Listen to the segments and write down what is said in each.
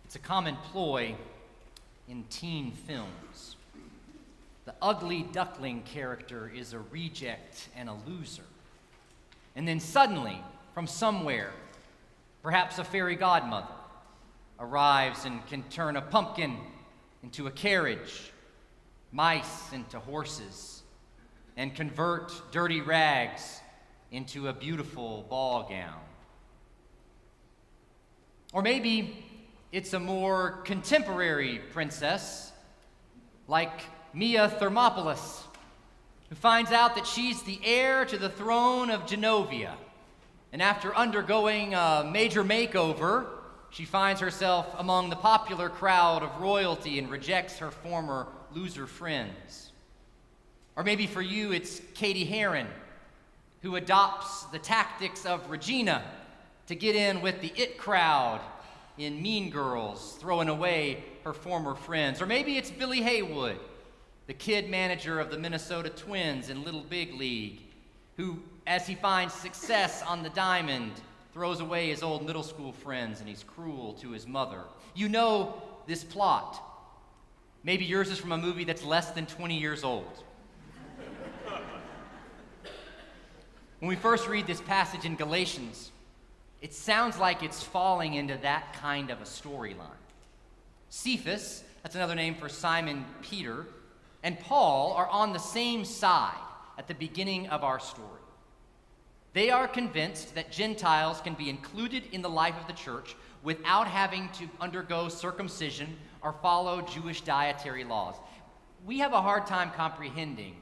It's a common ploy in teen films. The ugly duckling character is a reject and a loser. And then suddenly, from somewhere, perhaps a fairy godmother arrives and can turn a pumpkin into a carriage, mice into horses, and convert dirty rags into a beautiful ball gown. Or maybe it's a more contemporary princess, like Mia Thermopolis, who finds out that she's the heir to the throne of Genovia. And after undergoing a major makeover, she finds herself among the popular crowd of royalty and rejects her former loser friends. Or maybe for you, it's Katie Heron, who adopts the tactics of Regina to get in with the it crowd in Mean Girls, throwing away her former friends. Or maybe it's Billy Haywood, the kid manager of the Minnesota Twins in Little Big League, who, as he finds success on the diamond, throws away his old middle school friends and he's cruel to his mother. You know this plot. Maybe yours is from a movie that's less than 20 years old. When we first read this passage in Galatians, it sounds like it's falling into that kind of a storyline. Cephas, that's another name for Simon Peter, and Paul are on the same side at the beginning of our story. They are convinced that Gentiles can be included in the life of the church without having to undergo circumcision or follow Jewish dietary laws. We have a hard time comprehending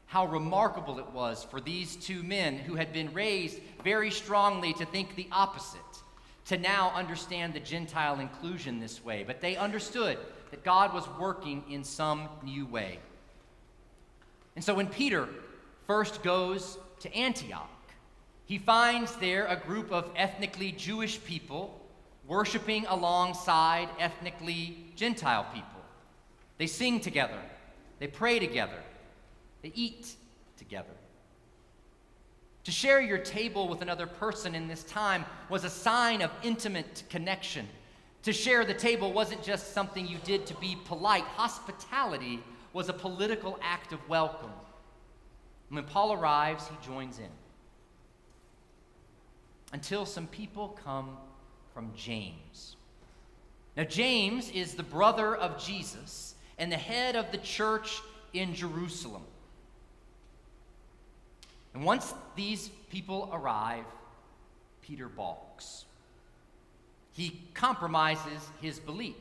how remarkable it was for these two men who had been raised very strongly to think the opposite, to now understand the Gentile inclusion this way. But they understood that God was working in some new way. And so when Peter first goes to Antioch, he finds there a group of ethnically Jewish people worshiping alongside ethnically Gentile people. They sing together, they pray together, they eat together. To share your table with another person in this time was a sign of intimate connection. To share the table wasn't just something you did to be polite. Hospitality was a political act of welcome. And when Paul arrives, he joins in. Until some people come from James. Now, James is the brother of Jesus and the head of the church in Jerusalem. And once these people arrive, Peter balks. He compromises his belief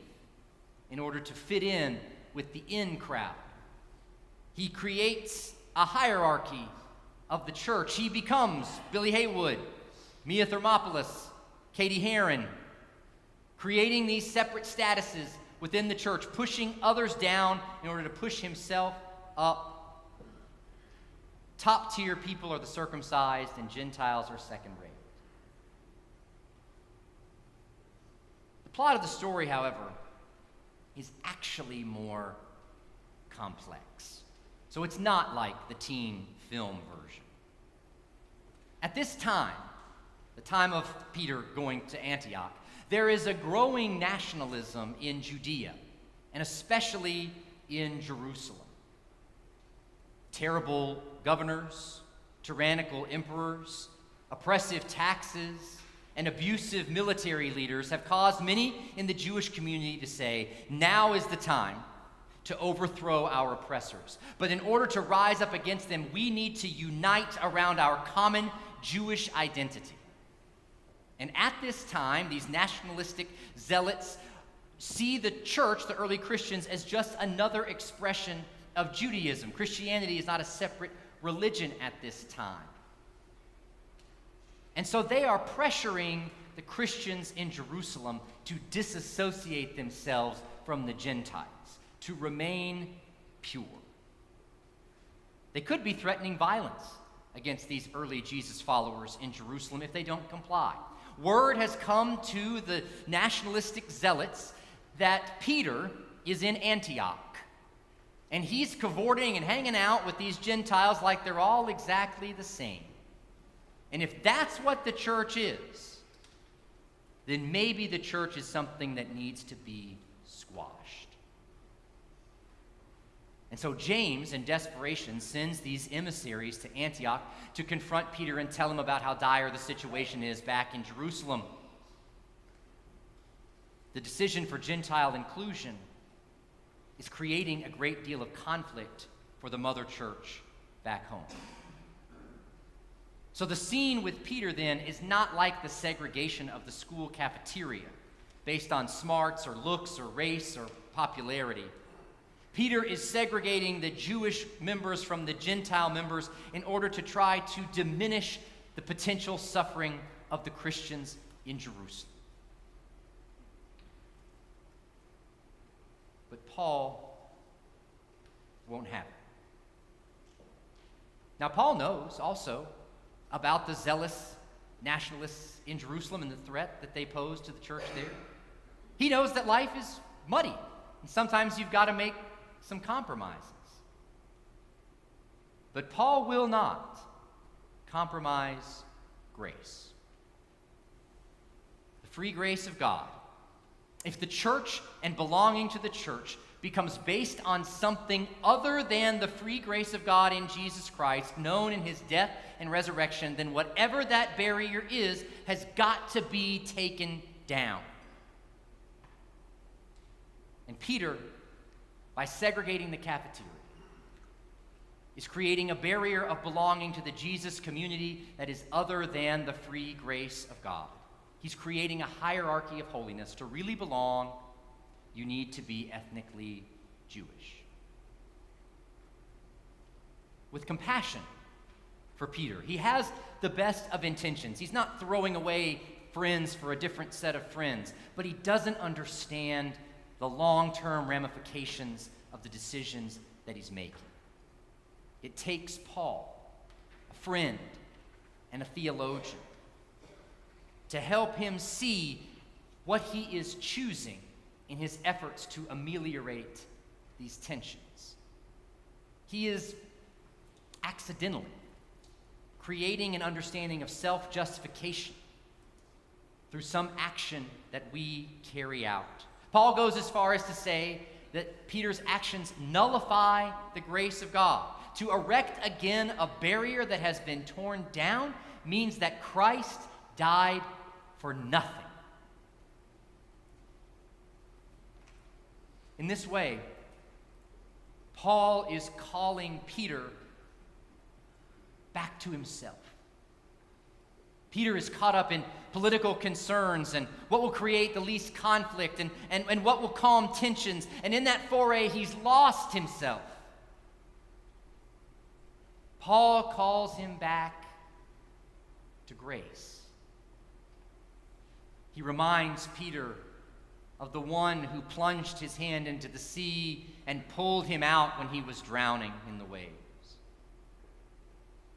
in order to fit in with the in crowd. He creates a hierarchy of the church. He becomes Billy Haywood, Mia Thermopolis, Katie Heron, creating these separate statuses within the church, pushing others down in order to push himself up. Top-tier people are the circumcised, and Gentiles are second-rate. The plot of the story, however, is actually more complex. So it's not like the teen film version. At this time, the time of Peter going to Antioch, there is a growing nationalism in Judea, and especially in Jerusalem. Terrible governors, tyrannical emperors, oppressive taxes, and abusive military leaders have caused many in the Jewish community to say, now is the time to overthrow our oppressors. But in order to rise up against them, we need to unite around our common Jewish identity. And at this time, these nationalistic zealots see the church, the early Christians, as just another expression of Judaism. Christianity is not a separate religion at this time. And so they are pressuring the Christians in Jerusalem to disassociate themselves from the Gentiles, to remain pure. They could be threatening violence against these early Jesus followers in Jerusalem if they don't comply. Word has come to the nationalistic zealots that Peter is in Antioch. And he's cavorting and hanging out with these Gentiles like they're all exactly the same. And if that's what the church is, then maybe the church is something that needs to be squashed. And so James, in desperation, sends these emissaries to Antioch to confront Peter and tell him about how dire the situation is back in Jerusalem. The decision for Gentile inclusion is creating a great deal of conflict for the mother church back home. So the scene with Peter then is not like the segregation of the school cafeteria based on smarts or looks or race or popularity. Peter is segregating the Jewish members from the Gentile members in order to try to diminish the potential suffering of the Christians in Jerusalem. But Paul won't have it. Now, Paul knows also about the zealous nationalists in Jerusalem and the threat that they pose to the church there. He knows that life is muddy, and sometimes you've got to make some compromises. But Paul will not compromise grace. The free grace of God. If the church and belonging to the church becomes based on something other than the free grace of God in Jesus Christ, known in his death and resurrection, then whatever that barrier is has got to be taken down. And Peter, by segregating the cafeteria, is creating a barrier of belonging to the Jesus community that is other than the free grace of God. He's creating a hierarchy of holiness. To really belong, you need to be ethnically Jewish. With compassion for Peter, he has the best of intentions. He's not throwing away friends for a different set of friends, but he doesn't understand the long-term ramifications of the decisions that he's making. It takes Paul, a friend and a theologian, to help him see what he is choosing in his efforts to ameliorate these tensions. He is accidentally creating an understanding of self-justification through some action that we carry out. Paul goes as far as to say that Peter's actions nullify the grace of God. To erect again a barrier that has been torn down means that Christ died for nothing. In this way, Paul is calling Peter back to himself. Peter is caught up in political concerns and what will create the least conflict and what will calm tensions. And in that foray, he's lost himself. Paul calls him back to grace. He reminds Peter of the one who plunged his hand into the sea and pulled him out when he was drowning in the waves.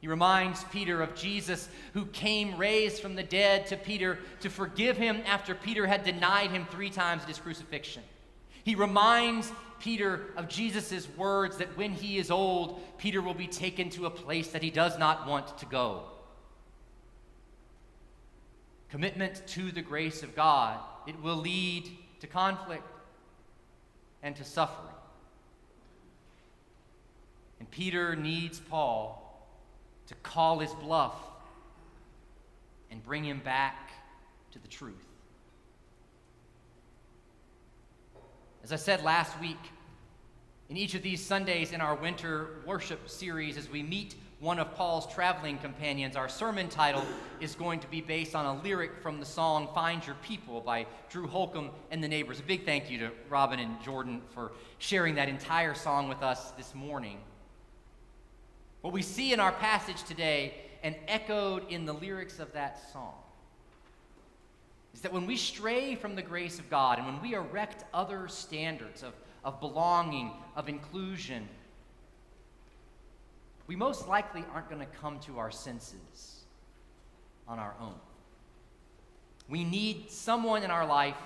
He reminds Peter of Jesus who came raised from the dead to Peter to forgive him after Peter had denied him 3 times at his crucifixion. He reminds Peter of Jesus' words that when he is old, Peter will be taken to a place that he does not want to go. Commitment to the grace of God, it will lead to conflict and to suffering. And Peter needs Paul to call his bluff and bring him back to the truth. As I said last week, in each of these Sundays in our winter worship series, as we meet one of Paul's traveling companions, our sermon title is going to be based on a lyric from the song Find Your People by Drew Holcomb and the Neighbors. A big thank you to Robin and Jordan for sharing that entire song with us this morning. What we see in our passage today and echoed in the lyrics of that song is that when we stray from the grace of God and when we erect other standards of belonging, of inclusion, we most likely aren't going to come to our senses on our own. We need someone in our life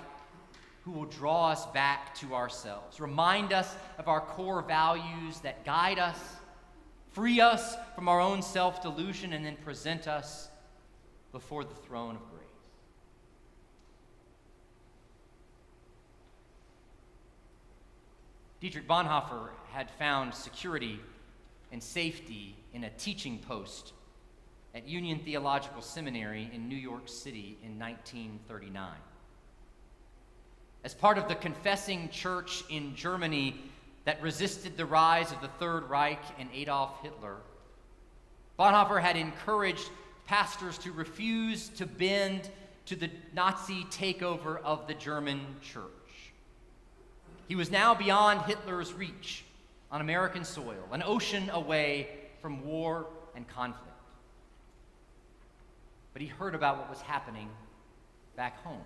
who will draw us back to ourselves, remind us of our core values that guide us, free us from our own self-delusion, and then present us before the throne of grace. Dietrich Bonhoeffer had found security and safety in a teaching post at Union Theological Seminary in New York City in 1939. As part of the confessing church in Germany that resisted the rise of the Third Reich and Adolf Hitler, Bonhoeffer had encouraged pastors to refuse to bend to the Nazi takeover of the German church. He was now beyond Hitler's reach on American soil, an ocean away from war and conflict. But he heard about what was happening back home.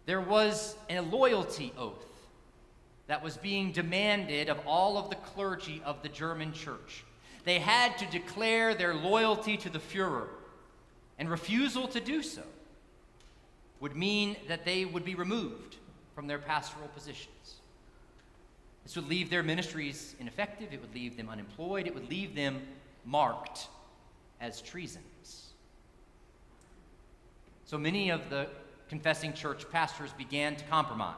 There was a loyalty oath that was being demanded of all of the clergy of the German church. They had to declare their loyalty to the Fuhrer, and refusal to do so would mean that they would be removed from their pastoral positions. This would leave their ministries ineffective, it would leave them unemployed, it would leave them marked as treasons. So many of the confessing church pastors began to compromise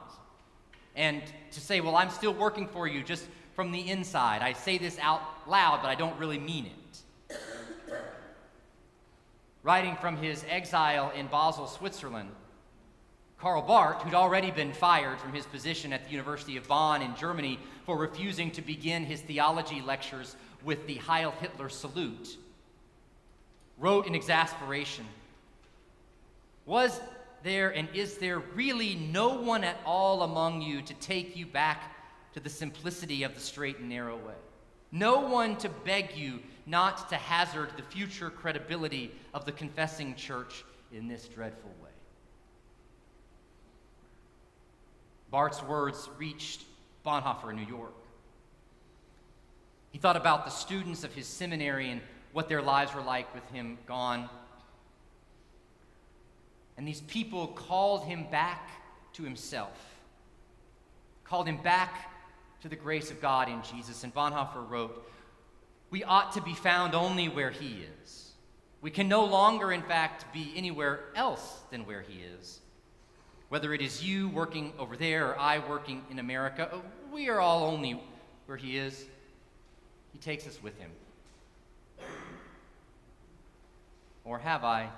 and to say, well, I'm still working for you just from the inside. I say this out loud, but I don't really mean it. Writing from his exile in Basel, Switzerland, Karl Barth, who'd already been fired from his position at the University of Bonn in Germany for refusing to begin his theology lectures with the Heil Hitler salute, wrote in exasperation, "Was there and is there really no one at all among you to take you back to the simplicity of the straight and narrow way? No one to beg you not to hazard the future credibility of the confessing church in this dreadful way?" Barth's words reached Bonhoeffer in New York. He thought about the students of his seminary and what their lives were like with him gone. And these people called him back to himself, called him back to the grace of God in Jesus. And Bonhoeffer wrote, "We ought to be found only where he is. We can no longer, in fact, be anywhere else than where he is. Whether it is you working over there or I working in America, we are all only where he is. He takes us with him. Or have I,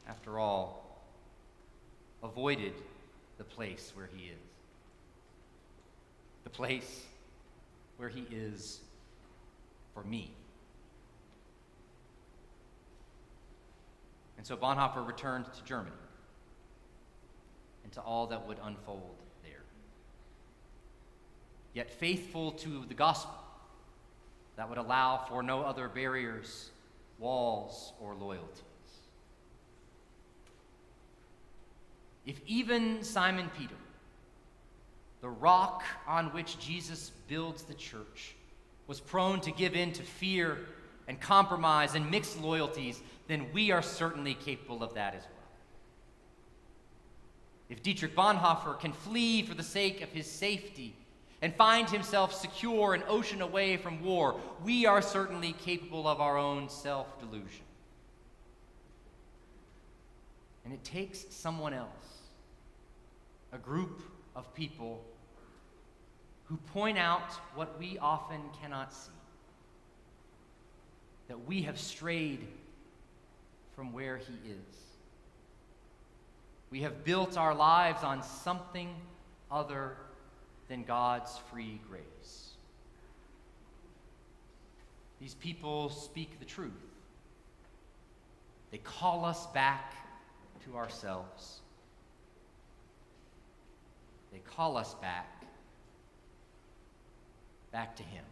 after all, avoided the place where he is? The place where he is for me." And so Bonhoeffer returned to Germany and to all that would unfold there. Yet faithful to the gospel that would allow for no other barriers, walls, or loyalties. If even Simon Peter, the rock on which Jesus builds the church, was prone to give in to fear and compromise and mixed loyalties, then we are certainly capable of that as well. If Dietrich Bonhoeffer can flee for the sake of his safety and find himself secure an ocean away from war, we are certainly capable of our own self-delusion. And it takes someone else, a group of people who point out what we often cannot see, that we have strayed from where he is. We have built our lives on something other than God's free grace. These people speak the truth. They call us back to ourselves. They call us back to him.